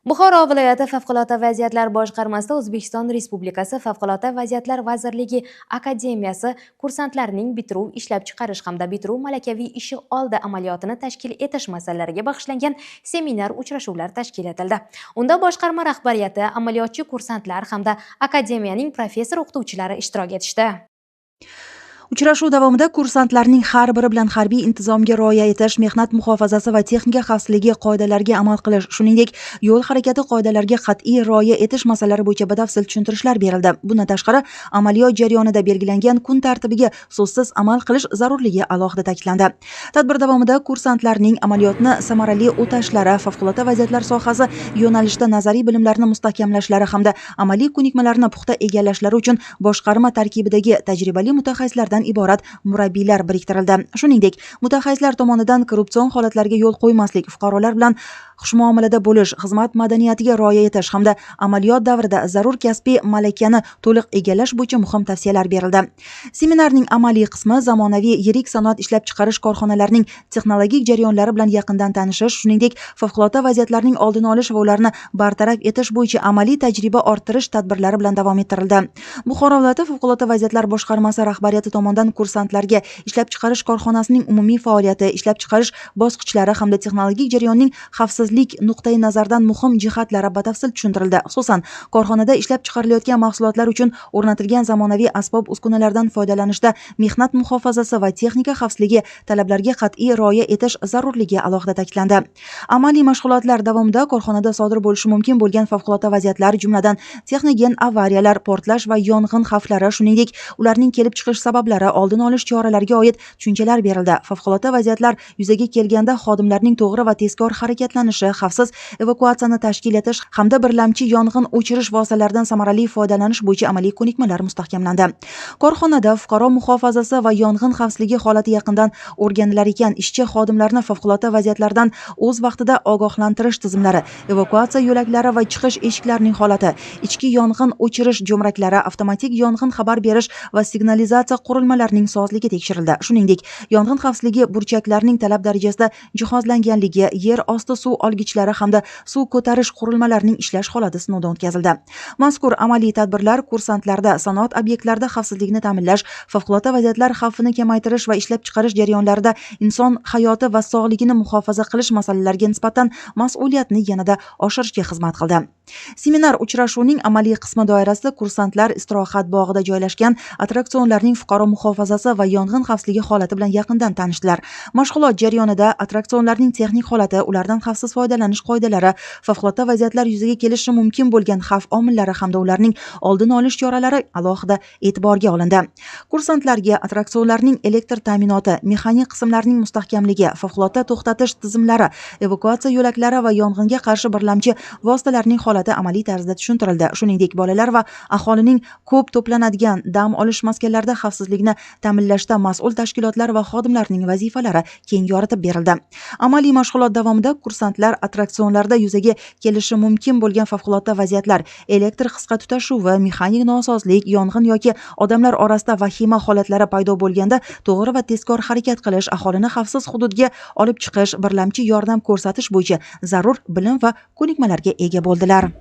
Buxoro viloyati Favqulodda vaziyatlar boshqarmasida O'zbekiston Respublikasi Favqulodda vaziyatlar vazirligi akademiyasi kursantlarining bitiruv, ishlab chiqarish hamda bitiruv malakaviy ishi oldi amaliyotini tashkil etish masalalariga bag'ishlangan seminar uchrashuvlar tashkil etildi. Unda boshqarma rahbariyati, amaliyotchi kursantlar hamda akademiyaning professor-o'qituvchilari ishtirok etishdi. Uchrashuv davomida kursantlarning har biri bilan harbiy intizomga rioya etish, mehnat muhofazasi va texnika xavfsizligi qoidalariga amal qilish, shuningdek, yo'l harakati qoidalariga qat'iy rioya etish masalalari bo'yicha batafsil tushuntirishlar berildi. Bundan tashqari, amaliyot jarayonida belgilangan kun tartibiga so'zsiz amal qilish zarurligi alohida ta'kidlandi. Tadbir davomida kursantlarning amaliyotni samarali o'tashlari, favqulodda vaziyatlar sohasi yo'nalishida nazariy bilimlarini mustahkamlashlari hamda amaliy ko'nikmalarni puxta egallashlari uchun boshqarma tarkibidagi tajribali mutaxassislardan iborat murabbiylar biriktirildi. Shuningdek, mutaxassislar tomonidan korrupsion holatlarga yo'l qo'ymaslik, fuqarolar bilan xushmuomalada bo'lish, xizmat madaniyatiga rioya etish hamda amaliyot davrida zarur kasbiy malakani to'liq egallash bo'yicha muhim tavsiyalar berildi. Seminarning amaliy qismi zamonaviy yirik sanoat ishlab chiqarish korxonalarining texnologik jarayonlari bilan yaqindan tanishish, shuningdek, favqulodda vaziyatlarning oldini olish va ularni bartaraf etish bo'yicha amaliy tajriba orttirish tadbirlari bilan davom ettirildi. Buxoro viloyati Favqulodda vaziyatlar boshqarmasi rahbariyati tomonidan kursantlarga ishlab chiqarish korxonasining umumiy faoliyati, ishlab chiqarish bosqichlari hamda texnologik jarayonning xavfsizlik nuqtai nazaridan muhim jihatlari batafsil tushuntirildi. Xususan, korxonada ishlab chiqarilayotgan mahsulotlar uchun o'rnatilgan zamonaviy asbob-uskunalardan foydalanishda mehnat muhofazasi va texnika xavfsizligi talablariga qat'iy rioya etish zarurligi alohida ta'kidlandi. Amaliy mashg'ulotlar davomida korxonada sodir bo'lishi mumkin bo'lgan favqulodda vaziyatlar, jumladan texnogen avariyalar, portlash va yong'in xavflari, shuningdek, ularning kelib chiqish sabablari, oldini olish choralariga oid tushunchalar berildi. Favqulodda vaziyatlar yuzaga kelganda xodimlarning to'g'ri va tezkor harakatlanishi, xavfsiz evakuatsiyani tashkil etish hamda birlamchi yong'in o'chirish vositalaridan samarali foydalanish bo'yicha amaliy ko'nikmalar mustahkamlandi. Korxonada fuqaro muhofazasi va yong'in xavfsizligi holati yaqindan o'rganilar ekan, ishchi xodimlarni favqulodda vaziyatlardan o'z vaqtida ogohlantirish tizimlari, evakuatsiya yo'laklari va chiqish eshiklarining holati, ichki yong'in o'chirish jo'mraklari, avtomatik yong'in xabar berish va signalizatsiya qurilmalarining sozligi tekshirildi. Shuningdek, yong'in xavfsizligi burchaklarining talab darajasida jihozlanganligi, yer osti suv olgichlari hamda suv ko'tarish qurilmalarining ishlash holati sinovdan o'tkazildi. Mazkur amaliy tadbirlar kursantlarda sanoat obyektlarida xavfsizlikni ta'minlash, favqulodda vaziyatlar xavfini kamaytirish va ishlab chiqarish jarayonlarida inson hayoti va sog'ligini muhofaza qilish masalalariga nisbatan mas'uliyatni yanada oshirishga xizmat qildi. Seminar uchrashuvining amaliy qismi doirasida kursantlar istirohat bog'ida joylashgan attraksionlarning fuqaro muhofazasi va yong'in xavfsizligi holati bilan yaqindan tanishdilar. Mashg'ulot jarayonida attraksionlarning texnik holati, ulardan xavfsiz foydalanish qoidalari, favqulodda vaziyatlar yuzaga kelishi mumkin bo'lgan xavf omillari hamda ularning oldini olish choralari alohida e'tiborga olindi. Kursantlarga attraksionlarning elektr ta'minoti, mexanik qismlarining mustahkamligi, favqulodda to'xtatish tizimlari, evakuatsiya yo'laklari va yong'inga qarshi birlamchi vositalarning holati amaliy tarzda tushuntirildi. Shuningdek, bolalar va aholining ko'p to'planadigan dam olish maskanlarida xavfsizlikni ta'minlashda mas'ul tashkilotlar va xodimlarning vazifalari keng yoritib berildi. Amaliy mashg'ulot davomida kursantlar attraksionlarda yuzaga kelishi mumkin bo'lgan favqulodda vaziyatlar, elektr qisqa tutashuvi, mexanik nosozlik, yong'in yoki odamlar orasida vahima holatlari paydo bo'lganda to'g'ri va tezkor harakat qilish, aholini xavfsiz hududga olib chiqish, birlamchi yordam ko'rsatish bo'yicha zarur bilim va ko'nikmalarga ega bo'ldilar.